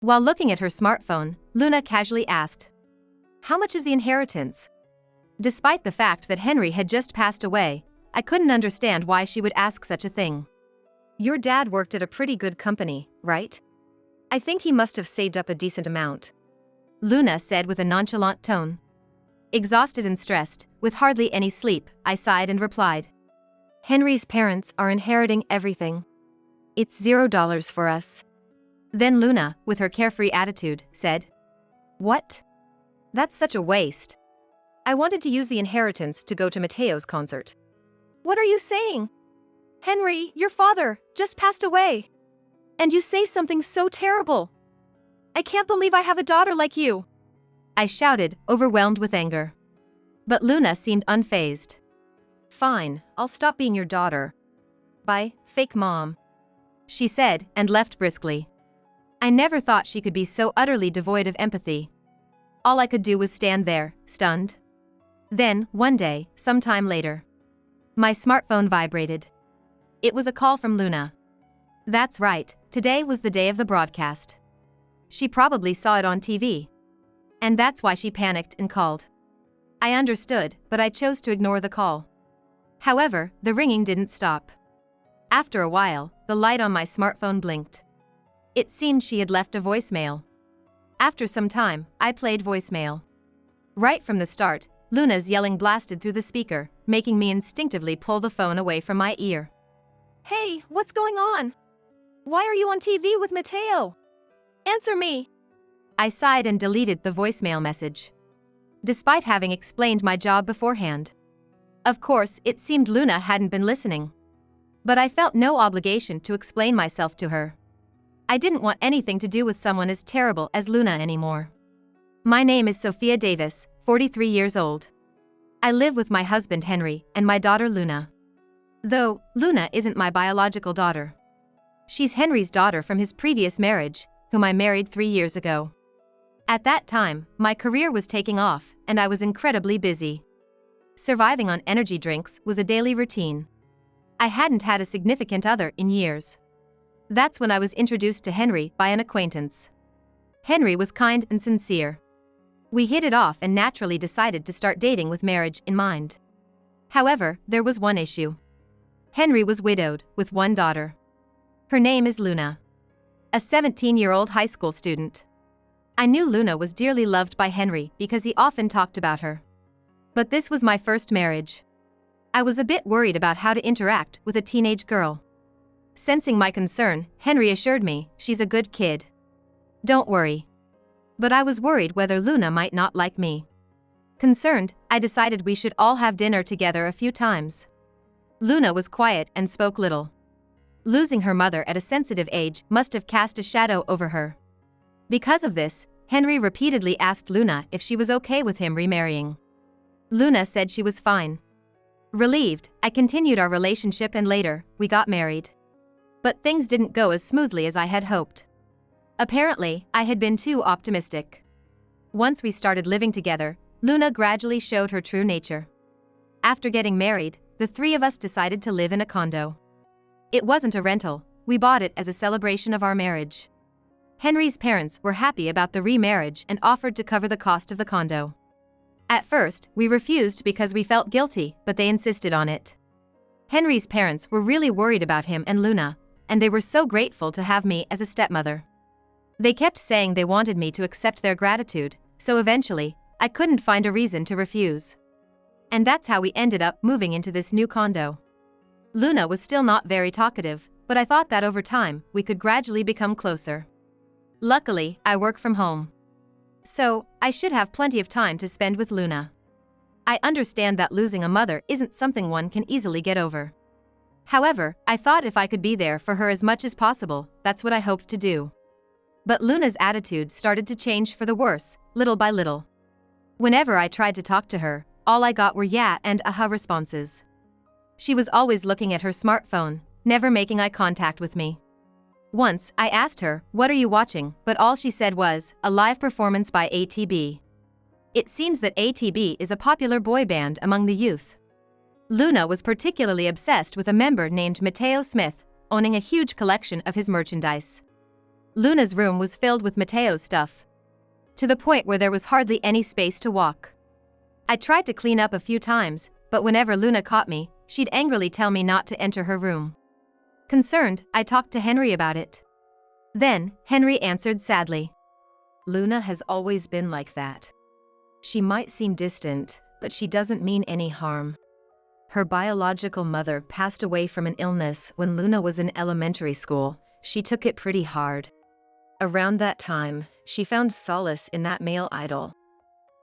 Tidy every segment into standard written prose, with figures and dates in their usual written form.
While looking at her smartphone, Luna casually asked, "How much is the inheritance?" Despite the fact that Henry had just passed away, I couldn't understand why she would ask such a thing. "Your dad worked at a pretty good company, right? I think he must have saved up a decent amount," Luna said with a nonchalant tone. Exhausted and stressed, with hardly any sleep, I sighed and replied, "Henry's parents are inheriting everything. It's $0 for us." Then Luna, with her carefree attitude, said, "What? That's such a waste. I wanted to use the inheritance to go to Mateo's concert." "What are you saying? Henry, your father, just passed away. And you say something so terrible. I can't believe I have a daughter like you," I shouted, overwhelmed with anger. But Luna seemed unfazed. "Fine, I'll stop being your daughter. Bye, fake mom," she said, and left briskly. I never thought she could be so utterly devoid of empathy. All I could do was stand there, stunned. Then, one day, some time later, my smartphone vibrated. It was a call from Luna. That's right, today was the day of the broadcast. She probably saw it on TV. And that's why she panicked and called. I understood, but I chose to ignore the call. However, the ringing didn't stop. After a while, the light on my smartphone blinked. It seemed she had left a voicemail. After some time, I played voicemail. Right from the start, Luna's yelling blasted through the speaker, making me instinctively pull the phone away from my ear. "Hey, what's going on? Why are you on TV with Mateo? Answer me!" I sighed and deleted the voicemail message, despite having explained my job beforehand. Of course, it seemed Luna hadn't been listening. But I felt no obligation to explain myself to her. I didn't want anything to do with someone as terrible as Luna anymore. My name is Sophia Davis, 43 years old. I live with my husband Henry and my daughter Luna. Though, Luna isn't my biological daughter. She's Henry's daughter from his previous marriage, whom I married 3 years ago. At that time, my career was taking off, and I was incredibly busy. Surviving on energy drinks was a daily routine. I hadn't had a significant other in years. That's when I was introduced to Henry by an acquaintance. Henry was kind and sincere. We hit it off and naturally decided to start dating with marriage in mind. However, there was one issue. Henry was widowed, with one daughter. Her name is Luna. A 17-year-old high school student. I knew Luna was dearly loved by Henry because he often talked about her. But this was my first marriage. I was a bit worried about how to interact with a teenage girl. Sensing my concern, Henry assured me, "She's a good kid. Don't worry." But I was worried whether Luna might not like me. Concerned, I decided we should all have dinner together a few times. Luna was quiet and spoke little. Losing her mother at a sensitive age must have cast a shadow over her. Because of this, Henry repeatedly asked Luna if she was okay with him remarrying. Luna said she was fine. Relieved, I continued our relationship and later, we got married. But things didn't go as smoothly as I had hoped. Apparently, I had been too optimistic. Once we started living together, Luna gradually showed her true nature. After getting married, the three of us decided to live in a condo. It wasn't a rental, we bought it as a celebration of our marriage. Henry's parents were happy about the remarriage and offered to cover the cost of the condo. At first, we refused because we felt guilty, but they insisted on it. Henry's parents were really worried about him and Luna, and they were so grateful to have me as a stepmother. They kept saying they wanted me to accept their gratitude, so eventually, I couldn't find a reason to refuse. And that's how we ended up moving into this new condo. Luna was still not very talkative, but I thought that over time, we could gradually become closer. Luckily, I work from home. So, I should have plenty of time to spend with Luna. I understand that losing a mother isn't something one can easily get over. However, I thought if I could be there for her as much as possible, that's what I hoped to do. But Luna's attitude started to change for the worse, little by little. Whenever I tried to talk to her, all I got were yeah and aha responses. She was always looking at her smartphone, never making eye contact with me. Once, I asked her, "What are you watching?" but all she said was, "A live performance by ATB." It seems that ATB is a popular boy band among the youth. Luna was particularly obsessed with a member named Mateo Smith, owning a huge collection of his merchandise. Luna's room was filled with Mateo's stuff, to the point where there was hardly any space to walk. I tried to clean up a few times, but whenever Luna caught me, she'd angrily tell me not to enter her room. Concerned, I talked to Henry about it. Then, Henry answered sadly. Luna has always been like that. She might seem distant, but she doesn't mean any harm. Her biological mother passed away from an illness when Luna was in elementary school. She took it pretty hard. Around that time, she found solace in that male idol.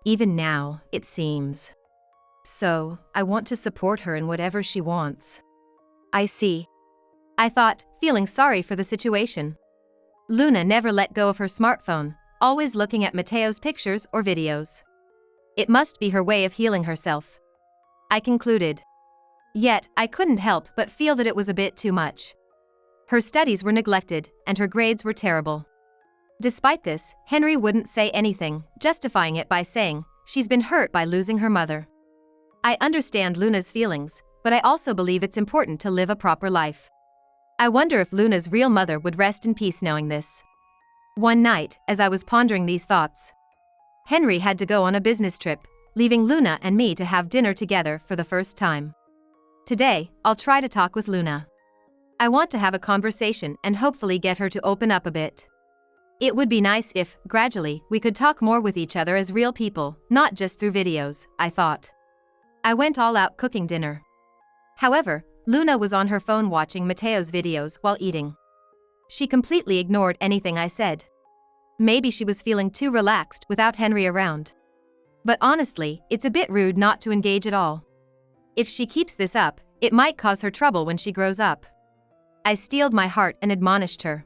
Even now, it seems. So, I want to support her in whatever she wants. I see. I thought, feeling sorry for the situation. Luna never let go of her smartphone, always looking at Mateo's pictures or videos. It must be her way of healing herself, I concluded. Yet, I couldn't help but feel that it was a bit too much. Her studies were neglected, and her grades were terrible. Despite this, Henry wouldn't say anything, justifying it by saying, she's been hurt by losing her mother. I understand Luna's feelings, but I also believe it's important to live a proper life. I wonder if Luna's real mother would rest in peace knowing this. One night, as I was pondering these thoughts, Henry had to go on a business trip, leaving Luna and me to have dinner together for the first time. Today, I'll try to talk with Luna. I want to have a conversation and hopefully get her to open up a bit. It would be nice if, gradually, we could talk more with each other as real people, not just through videos, I thought. I went all out cooking dinner. However, Luna was on her phone watching Mateo's videos while eating. She completely ignored anything I said. Maybe she was feeling too relaxed without Henry around. But honestly, it's a bit rude not to engage at all. If she keeps this up, it might cause her trouble when she grows up. I steeled my heart and admonished her.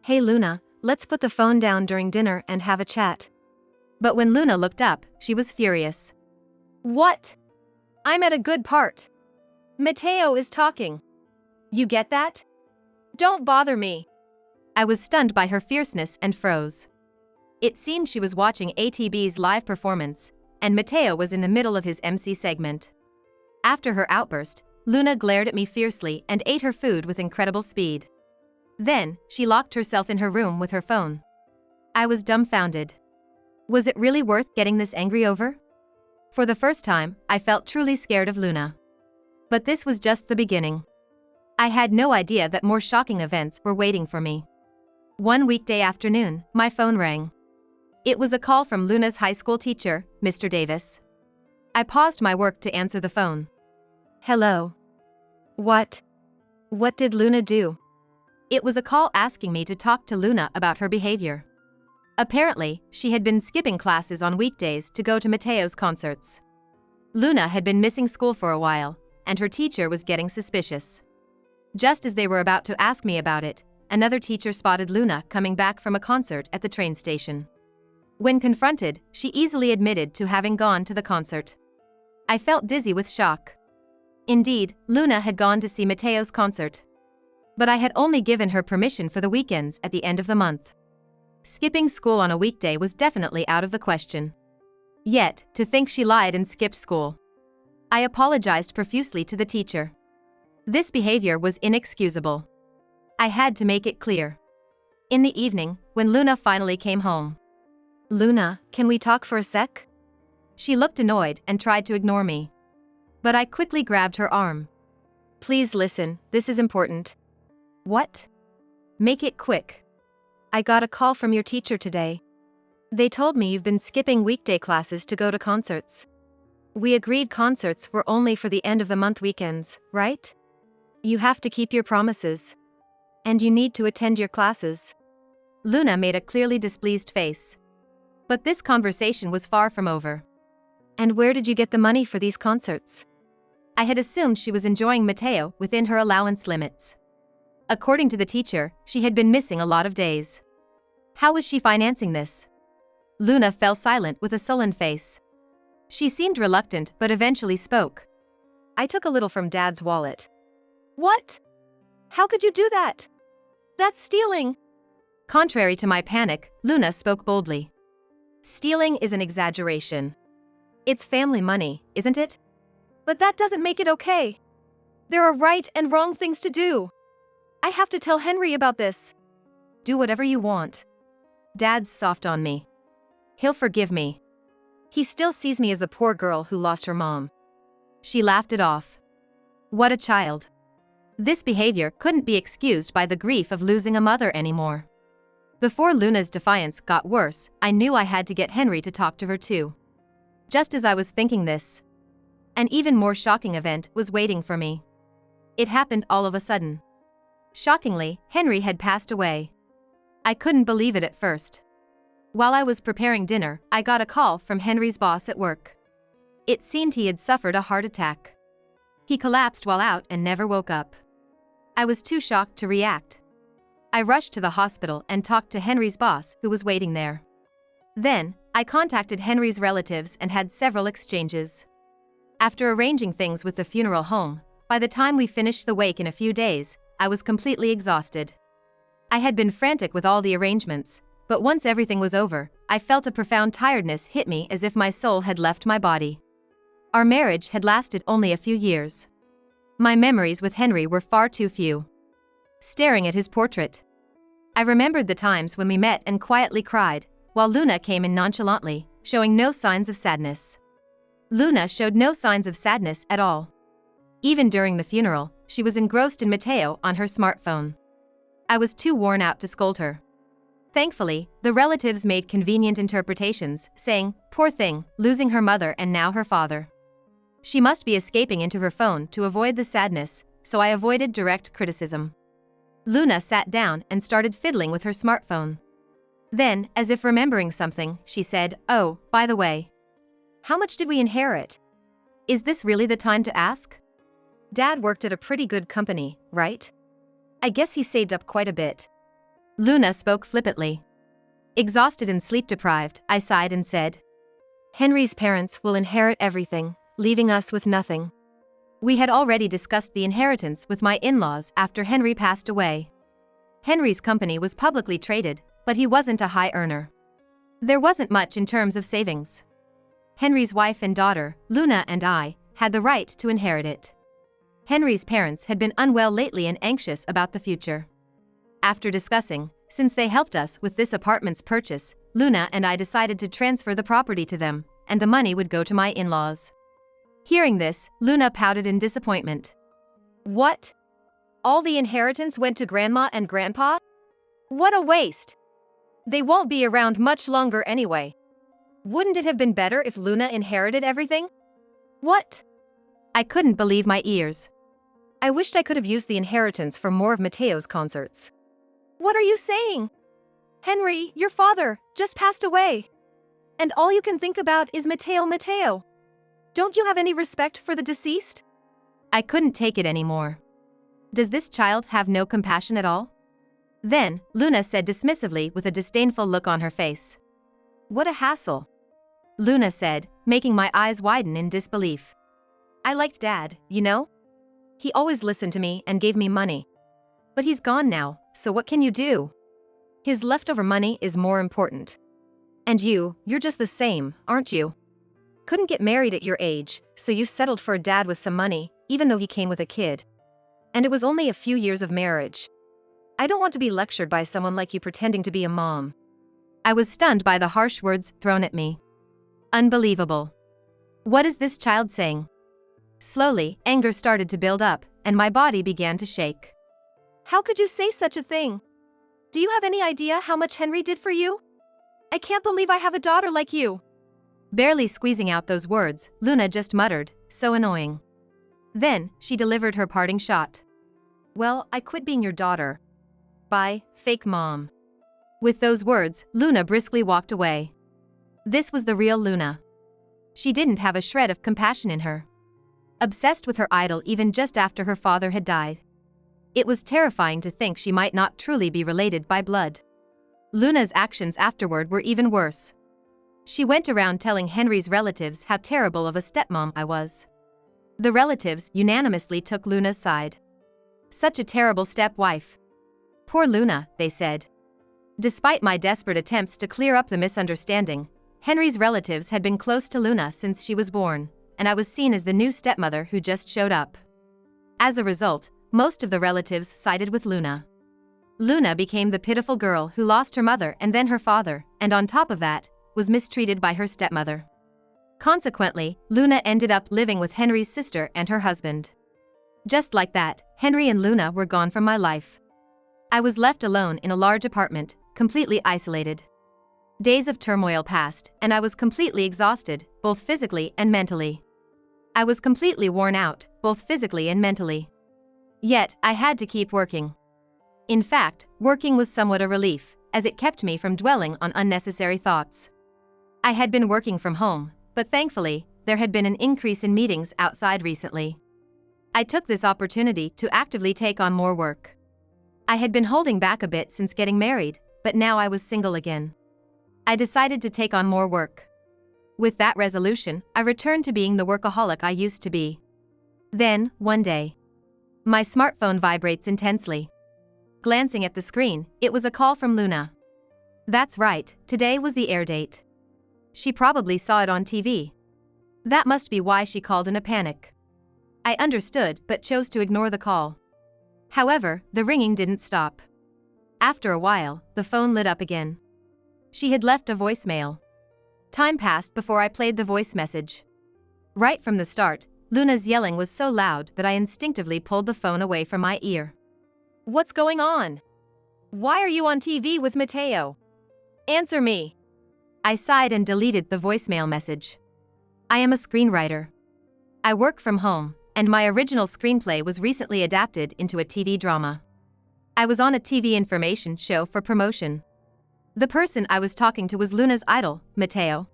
Hey Luna, let's put the phone down during dinner and have a chat. But when Luna looked up, she was furious. What? I'm at a good part. Mateo is talking. You get that? Don't bother me. I was stunned by her fierceness and froze. It seemed she was watching ATB's live performance, and Mateo was in the middle of his MC segment. After her outburst, Luna glared at me fiercely and ate her food with incredible speed. Then, she locked herself in her room with her phone. I was dumbfounded. Was it really worth getting this angry over? For the first time, I felt truly scared of Luna. But this was just the beginning. I had no idea that more shocking events were waiting for me. One weekday afternoon, my phone rang. It was a call from Luna's high school teacher, Mr. Davis. I paused my work to answer the phone. Hello. What did Luna do? It was a call asking me to talk to Luna about her behavior. Apparently, she had been skipping classes on weekdays to go to Mateo's concerts. Luna had been missing school for a while, and her teacher was getting suspicious. Just as they were about to ask me about it, another teacher spotted Luna coming back from a concert at the train station. When confronted, she easily admitted to having gone to the concert. I felt dizzy with shock. Indeed, Luna had gone to see Mateo's concert. But I had only given her permission for the weekends at the end of the month. Skipping school on a weekday was definitely out of the question. Yet, to think she lied and skipped school. I apologized profusely to the teacher. This behavior was inexcusable. I had to make it clear. In the evening, when Luna finally came home. Luna, can we talk for a sec? She looked annoyed and tried to ignore me. But I quickly grabbed her arm. Please listen, this is important. What? Make it quick. I got a call from your teacher today. They told me you've been skipping weekday classes to go to concerts. We agreed concerts were only for the end of the month weekends, right? You have to keep your promises. And you need to attend your classes. Luna made a clearly displeased face. But this conversation was far from over. And where did you get the money for these concerts? I had assumed she was enjoying Mateo within her allowance limits. According to the teacher, she had been missing a lot of days. How was she financing this? Luna fell silent with a sullen face. She seemed reluctant but eventually spoke. I took a little from Dad's wallet. What? How could you do that? That's stealing. Contrary to my panic, Luna spoke boldly. Stealing is an exaggeration. It's family money, isn't it? But that doesn't make it okay. There are right and wrong things to do. I have to tell Henry about this. Do whatever you want. Dad's soft on me. He'll forgive me. He still sees me as the poor girl who lost her mom. She laughed it off. What a child. This behavior couldn't be excused by the grief of losing a mother anymore. Before Luna's defiance got worse, I knew I had to get Henry to talk to her too. Just as I was thinking this, an even more shocking event was waiting for me. It happened all of a sudden. Shockingly, Henry had passed away. I couldn't believe it at first. While I was preparing dinner, I got a call from Henry's boss at work. It seemed he had suffered a heart attack. He collapsed while out and never woke up. I was too shocked to react. I rushed to the hospital and talked to Henry's boss, who was waiting there. Then, I contacted Henry's relatives and had several exchanges. After arranging things with the funeral home, by the time we finished the wake in a few days, I was completely exhausted. I had been frantic with all the arrangements, but once everything was over, I felt a profound tiredness hit me as if my soul had left my body. Our marriage had lasted only a few years. My memories with Henry were far too few. Staring at his portrait, I remembered the times when we met and quietly cried, while Luna came in nonchalantly, showing no signs of sadness. Luna showed no signs of sadness at all. Even during the funeral, she was engrossed in Mateo on her smartphone. I was too worn out to scold her. Thankfully, the relatives made convenient interpretations, saying, "Poor thing, losing her mother and now her father. She must be escaping into her phone to avoid the sadness," so I avoided direct criticism. Luna sat down and started fiddling with her smartphone. Then, as if remembering something, she said, "Oh, by the way. How much did we inherit? Is this really the time to ask? Dad worked at a pretty good company, right? I guess he saved up quite a bit." Luna spoke flippantly. Exhausted and sleep-deprived, I sighed and said, "Henry's parents will inherit everything, leaving us with nothing." We had already discussed the inheritance with my in-laws after Henry passed away. Henry's company was publicly traded, but he wasn't a high earner. There wasn't much in terms of savings. Henry's wife and daughter, Luna and I, had the right to inherit it. Henry's parents had been unwell lately and anxious about the future. After discussing, since they helped us with this apartment's purchase, Luna and I decided to transfer the property to them, and the money would go to my in-laws. Hearing this, Luna pouted in disappointment. "What? All the inheritance went to Grandma and Grandpa? What a waste! They won't be around much longer anyway. Wouldn't it have been better if Luna inherited everything? What?" I couldn't believe my ears. I wished I could have used the inheritance for more of Mateo's concerts. "What are you saying? Henry, your father, just passed away. And all you can think about is Mateo. Don't you have any respect for the deceased?" I couldn't take it anymore. Does this child have no compassion at all? Then, Luna said dismissively with a disdainful look on her face. "What a hassle," Luna said, making my eyes widen in disbelief. "I liked Dad, you know? He always listened to me and gave me money. But he's gone now, so what can you do? His leftover money is more important. And you're just the same, aren't you? Couldn't get married at your age, so you settled for a dad with some money, even though he came with a kid. And it was only a few years of marriage. I don't want to be lectured by someone like you pretending to be a mom." I was stunned by the harsh words thrown at me. Unbelievable. What is this child saying? Slowly, anger started to build up, and my body began to shake. "How could you say such a thing? Do you have any idea how much Henry did for you? I can't believe I have a daughter like you." Barely squeezing out those words, Luna just muttered, "So annoying." Then, she delivered her parting shot. "Well, I quit being your daughter. Bye, fake mom." With those words, Luna briskly walked away. This was the real Luna. She didn't have a shred of compassion in her. Obsessed with her idol even just after her father had died. It was terrifying to think she might not truly be related by blood. Luna's actions afterward were even worse. She went around telling Henry's relatives how terrible of a stepmom I was. The relatives unanimously took Luna's side. Such a terrible stepwife. Poor Luna, they said. Despite my desperate attempts to clear up the misunderstanding, Henry's relatives had been close to Luna since she was born, and I was seen as the new stepmother who just showed up. As a result, most of the relatives sided with Luna. Luna became the pitiful girl who lost her mother and then her father, and on top of that, was mistreated by her stepmother. Consequently, Luna ended up living with Henry's sister and her husband. Just like that, Henry and Luna were gone from my life. I was left alone in a large apartment, completely isolated. Days of turmoil passed, and I was completely exhausted, both physically and mentally. I was completely worn out, both physically and mentally. Yet, I had to keep working. In fact, working was somewhat a relief, as it kept me from dwelling on unnecessary thoughts. I had been working from home, but thankfully, there had been an increase in meetings outside recently. I took this opportunity to actively take on more work. I had been holding back a bit since getting married, but now I was single again. I decided to take on more work. With that resolution, I returned to being the workaholic I used to be. Then, one day, my smartphone vibrates intensely. Glancing at the screen, it was a call from Luna. That's right, today was the air date. She probably saw it on TV. That must be why she called in a panic. I understood but chose to ignore the call. However, the ringing didn't stop. After a while, the phone lit up again. She had left a voicemail. Time passed before I played the voice message. Right from the start, Luna's yelling was so loud that I instinctively pulled the phone away from my ear. What's going on? Why are you on TV with Mateo? Answer me. I sighed and deleted the voicemail message. I am a screenwriter. I work from home, and my original screenplay was recently adapted into a TV drama. I was on a TV information show for promotion. The person I was talking to was Luna's idol, Mateo.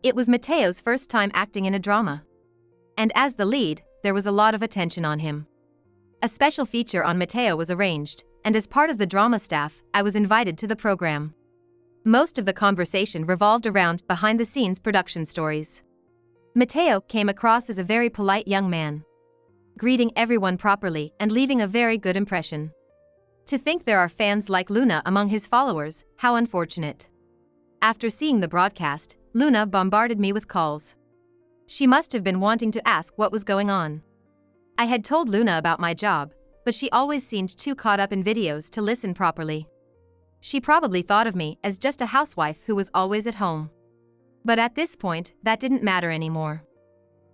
It was Mateo's first time acting in a drama. And as the lead, there was a lot of attention on him. A special feature on Mateo was arranged, and as part of the drama staff, I was invited to the program. Most of the conversation revolved around behind-the-scenes production stories. Mateo came across as a very polite young man, greeting everyone properly and leaving a very good impression. To think there are fans like Luna among his followers, how unfortunate. After seeing the broadcast, Luna bombarded me with calls. She must have been wanting to ask what was going on. I had told Luna about my job, but she always seemed too caught up in videos to listen properly. She probably thought of me as just a housewife who was always at home. But at this point, that didn't matter anymore.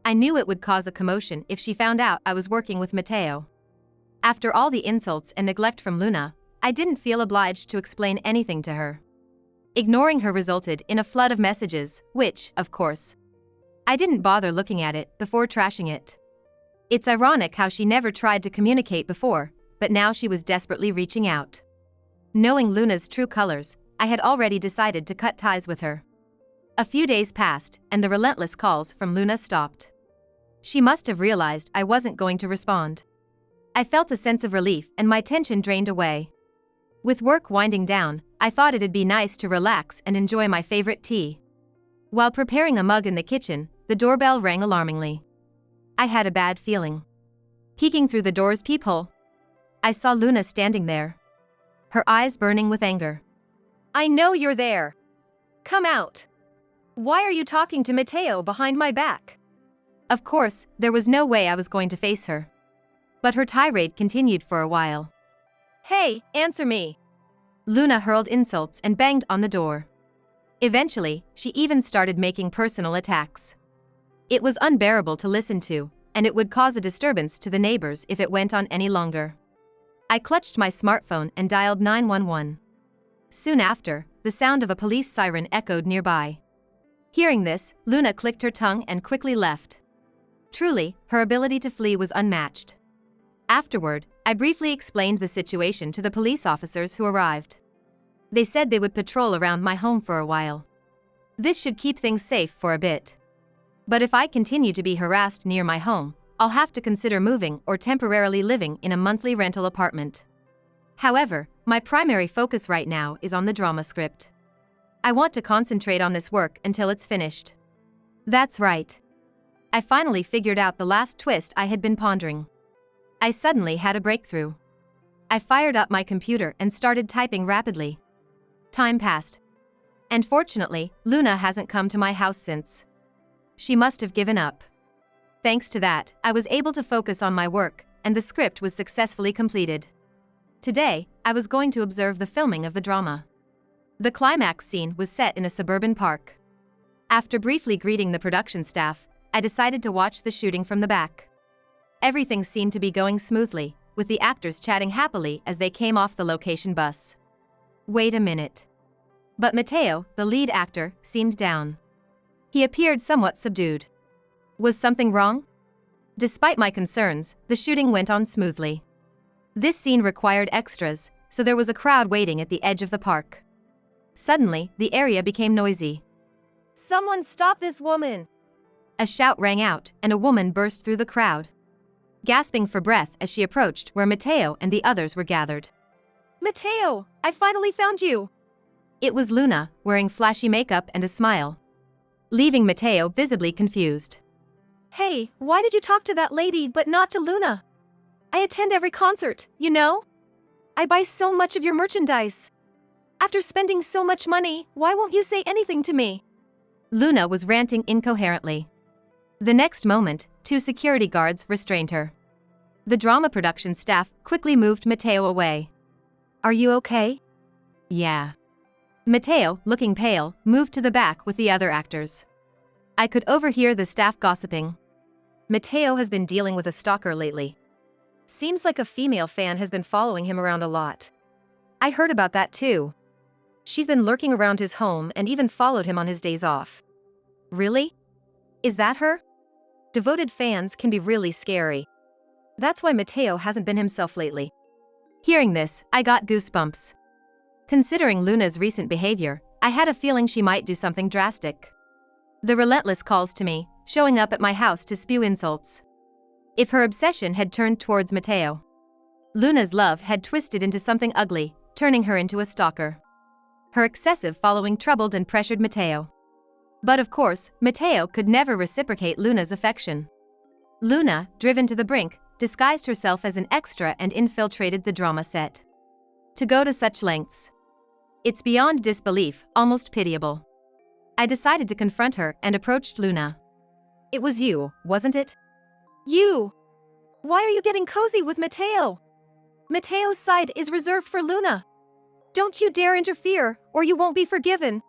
I knew it would cause a commotion if she found out I was working with Mateo. After all the insults and neglect from Luna, I didn't feel obliged to explain anything to her. Ignoring her resulted in a flood of messages, which, of course, I didn't bother looking at it before trashing it. It's ironic how she never tried to communicate before, but now she was desperately reaching out. Knowing Luna's true colors, I had already decided to cut ties with her. A few days passed, and the relentless calls from Luna stopped. She must have realized I wasn't going to respond. I felt a sense of relief and my tension drained away. With work winding down, I thought it'd be nice to relax and enjoy my favorite tea. While preparing a mug in the kitchen, the doorbell rang alarmingly. I had a bad feeling. Peeking through the door's peephole, I saw Luna standing there, her eyes burning with anger. I know you're there. Come out. Why are you talking to Mateo behind my back? Of course, there was no way I was going to face her. But her tirade continued for a while. Hey, answer me. Luna hurled insults and banged on the door. Eventually, she even started making personal attacks. It was unbearable to listen to, and it would cause a disturbance to the neighbors if it went on any longer. I clutched my smartphone and dialed 911. Soon after, the sound of a police siren echoed nearby. Hearing this, Luna clicked her tongue and quickly left. Truly, her ability to flee was unmatched. Afterward, I briefly explained the situation to the police officers who arrived. They said they would patrol around my home for a while. This should keep things safe for a bit. But if I continue to be harassed near my home, I'll have to consider moving or temporarily living in a monthly rental apartment. However, my primary focus right now is on the drama script. I want to concentrate on this work until it's finished. That's right. I finally figured out the last twist I had been pondering. I suddenly had a breakthrough. I fired up my computer and started typing rapidly. Time passed. And fortunately, Luna hasn't come to my house since. She must have given up. Thanks to that, I was able to focus on my work, and the script was successfully completed. Today, I was going to observe the filming of the drama. The climax scene was set in a suburban park. After briefly greeting the production staff, I decided to watch the shooting from the back. Everything seemed to be going smoothly, with the actors chatting happily as they came off the location bus. Wait a minute. But Matteo, the lead actor, seemed down. He appeared somewhat subdued. Was something wrong? Despite my concerns, the shooting went on smoothly. This scene required extras, so there was a crowd waiting at the edge of the park. Suddenly, the area became noisy. "Someone stop this woman!" A shout rang out, and a woman burst through the crowd, gasping for breath as she approached where Matteo and the others were gathered. "Matteo, I finally found you!" It was Luna, wearing flashy makeup and a smile, leaving Matteo visibly confused. "Hey, why did you talk to that lady but not to Luna? I attend every concert, you know? I buy so much of your merchandise. After spending so much money, why won't you say anything to me?" Luna was ranting incoherently. The next moment, 2 security guards restrained her. The drama production staff quickly moved Matteo away. "Are you okay?" "Yeah." Matteo, looking pale, moved to the back with the other actors. I could overhear the staff gossiping. "Matteo has been dealing with a stalker lately. Seems like a female fan has been following him around a lot. I heard about that too. She's been lurking around his home and even followed him on his days off." "Really? Is that her?" Devoted fans can be really scary. That's why Matteo hasn't been himself lately. Hearing this, I got goosebumps. Considering Luna's recent behavior, I had a feeling she might do something drastic. The relentless calls to me, showing up at my house to spew insults. If her obsession had turned towards Matteo, Luna's love had twisted into something ugly, turning her into a stalker. Her excessive following troubled and pressured Matteo. But of course, Matteo could never reciprocate Luna's affection. Luna, driven to the brink, disguised herself as an extra and infiltrated the drama set. To go to such lengths. It's beyond disbelief, almost pitiable. I decided to confront her and approached Luna. "It was you, wasn't it?" "You! Why are you getting cozy with Matteo? Matteo's side is reserved for Luna. Don't you dare interfere, or you won't be forgiven."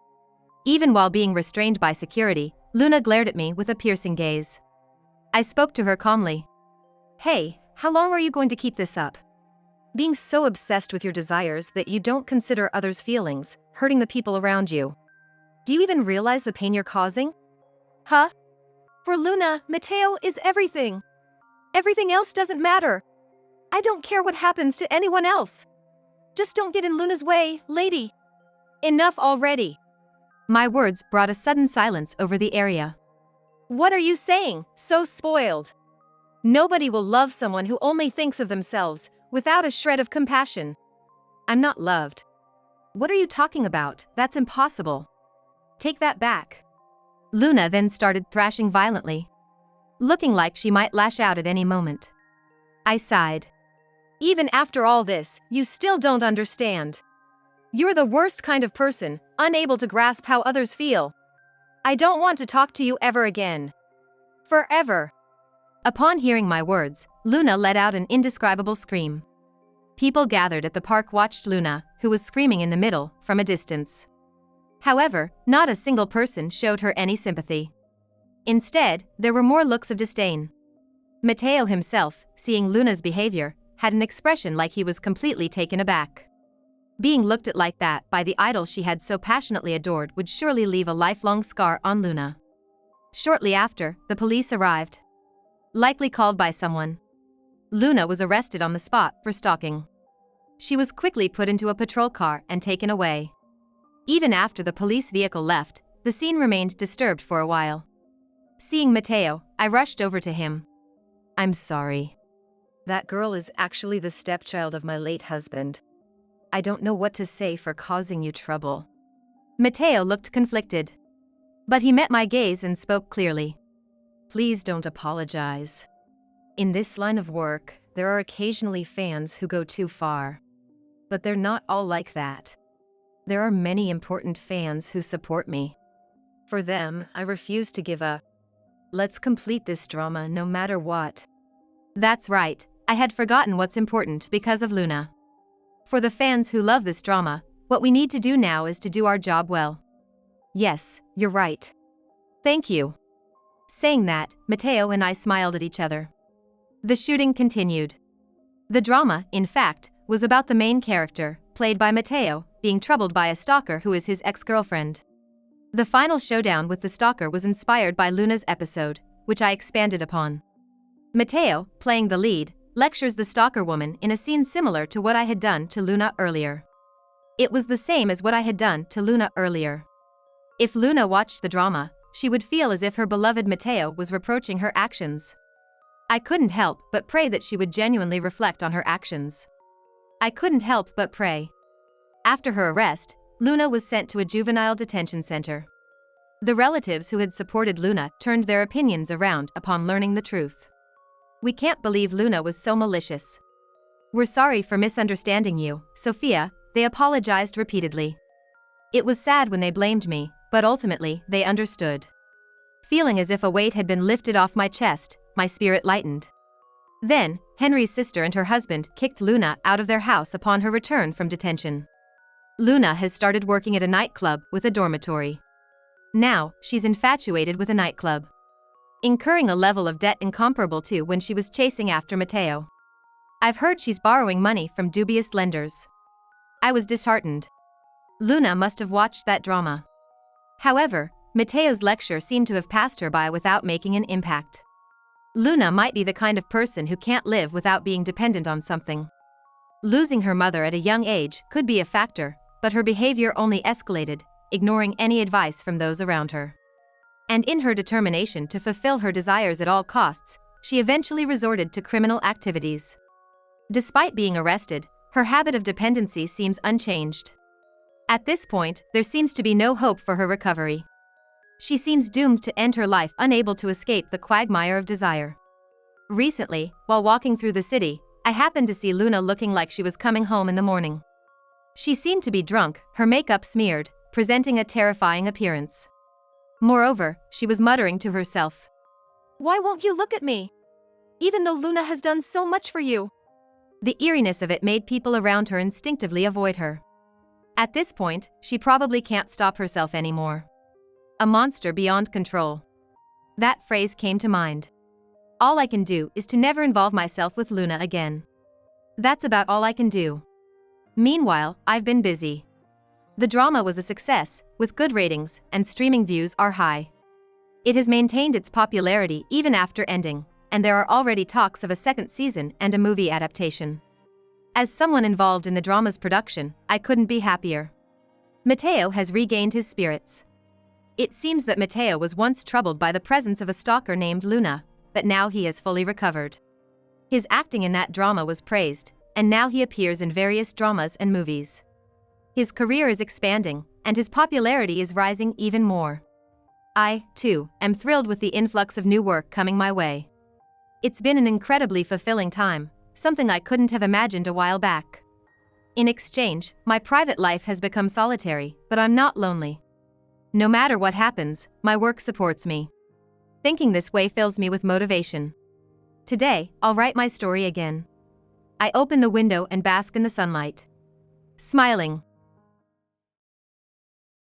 Even while being restrained by security, Luna glared at me with a piercing gaze. I spoke to her calmly. "Hey, how long are you going to keep this up? Being so obsessed with your desires that you don't consider others' feelings, hurting the people around you. Do you even realize the pain you're causing?" "Huh? For Luna, Matteo is everything. Everything else doesn't matter. I don't care what happens to anyone else. Just don't get in Luna's way, lady." "Enough already." My words brought a sudden silence over the area. "What are you saying? So spoiled. Nobody will love someone who only thinks of themselves, without a shred of compassion." "I'm not loved." "What are you talking about? That's impossible. Take that back." Luna then started thrashing violently, looking like she might lash out at any moment. I sighed. "Even after all this, you still don't understand. You're the worst kind of person, unable to grasp how others feel. I don't want to talk to you ever again. Forever." Upon hearing my words, Luna let out an indescribable scream. People gathered at the park watched Luna, who was screaming in the middle, from a distance. However, not a single person showed her any sympathy. Instead, there were more looks of disdain. Matteo himself, seeing Luna's behavior, had an expression like he was completely taken aback. Being looked at like that by the idol she had so passionately adored would surely leave a lifelong scar on Luna. Shortly after, the police arrived. Likely called by someone. Luna was arrested on the spot for stalking. She was quickly put into a patrol car and taken away. Even after the police vehicle left, the scene remained disturbed for a while. Seeing Matteo, I rushed over to him. "I'm sorry. That girl is actually the stepchild of my late husband. I don't know what to say for causing you trouble." Matteo looked conflicted. But he met my gaze and spoke clearly. "Please don't apologize. In this line of work, there are occasionally fans who go too far. But they're not all like that. There are many important fans who support me. For them, I refuse to give up. Let's complete this drama no matter what." That's right, I had forgotten what's important because of Luna. For the fans who love this drama, what we need to do now is to do our job well. Yes, you're right. Thank you. Saying that, Matteo and I smiled at each other. The shooting continued. The drama, in fact, was about the main character, played by Matteo, being troubled by a stalker who is his ex-girlfriend. The final showdown with the stalker was inspired by Luna's episode, which I expanded upon. Matteo, playing the lead, lectures the stalker woman in a scene similar to what I had done to Luna earlier. It was the same as what I had done to Luna earlier. If Luna watched the drama, she would feel as if her beloved Matteo was reproaching her actions. I couldn't help but pray that she would genuinely reflect on her actions. I couldn't help but pray. After her arrest, Luna was sent to a juvenile detention center. The relatives who had supported Luna turned their opinions around upon learning the truth. We can't believe Luna was so malicious. We're sorry for misunderstanding you, Sophia, they apologized repeatedly. It was sad when they blamed me, but ultimately, they understood. Feeling as if a weight had been lifted off my chest, my spirit lightened. Then, Henry's sister and her husband kicked Luna out of their house upon her return from detention. Luna has started working at a nightclub with a dormitory. Now, she's infatuated with a nightclub, incurring a level of debt incomparable to when she was chasing after Matteo. I've heard she's borrowing money from dubious lenders. I was disheartened. Luna must have watched that drama. However, Matteo's lecture seemed to have passed her by without making an impact. Luna might be the kind of person who can't live without being dependent on something. Losing her mother at a young age could be a factor, but her behavior only escalated, ignoring any advice from those around her. And in her determination to fulfill her desires at all costs, she eventually resorted to criminal activities. Despite being arrested, her habit of dependency seems unchanged. At this point, there seems to be no hope for her recovery. She seems doomed to end her life unable to escape the quagmire of desire. Recently, while walking through the city, I happened to see Luna looking like she was coming home in the morning. She seemed to be drunk, her makeup smeared, presenting a terrifying appearance. Moreover, she was muttering to herself, "Why won't you look at me? Even though Luna has done so much for you." The eeriness of it made people around her instinctively avoid her. At this point, she probably can't stop herself anymore. A monster beyond control. That phrase came to mind. All I can do is to never involve myself with Luna again. That's about all I can do. Meanwhile, I've been busy. The drama was a success, with good ratings, and streaming views are high. It has maintained its popularity even after ending, and there are already talks of a second season and a movie adaptation. As someone involved in the drama's production, I couldn't be happier. Matteo has regained his spirits. It seems that Matteo was once troubled by the presence of a stalker named Luna, but now he has fully recovered. His acting in that drama was praised, and now he appears in various dramas and movies. His career is expanding, and his popularity is rising even more. I, too, am thrilled with the influx of new work coming my way. It's been an incredibly fulfilling time, something I couldn't have imagined a while back. In exchange, my private life has become solitary, but I'm not lonely. No matter what happens, my work supports me. Thinking this way fills me with motivation. Today, I'll write my story again. I open the window and bask in the sunlight. Smiling.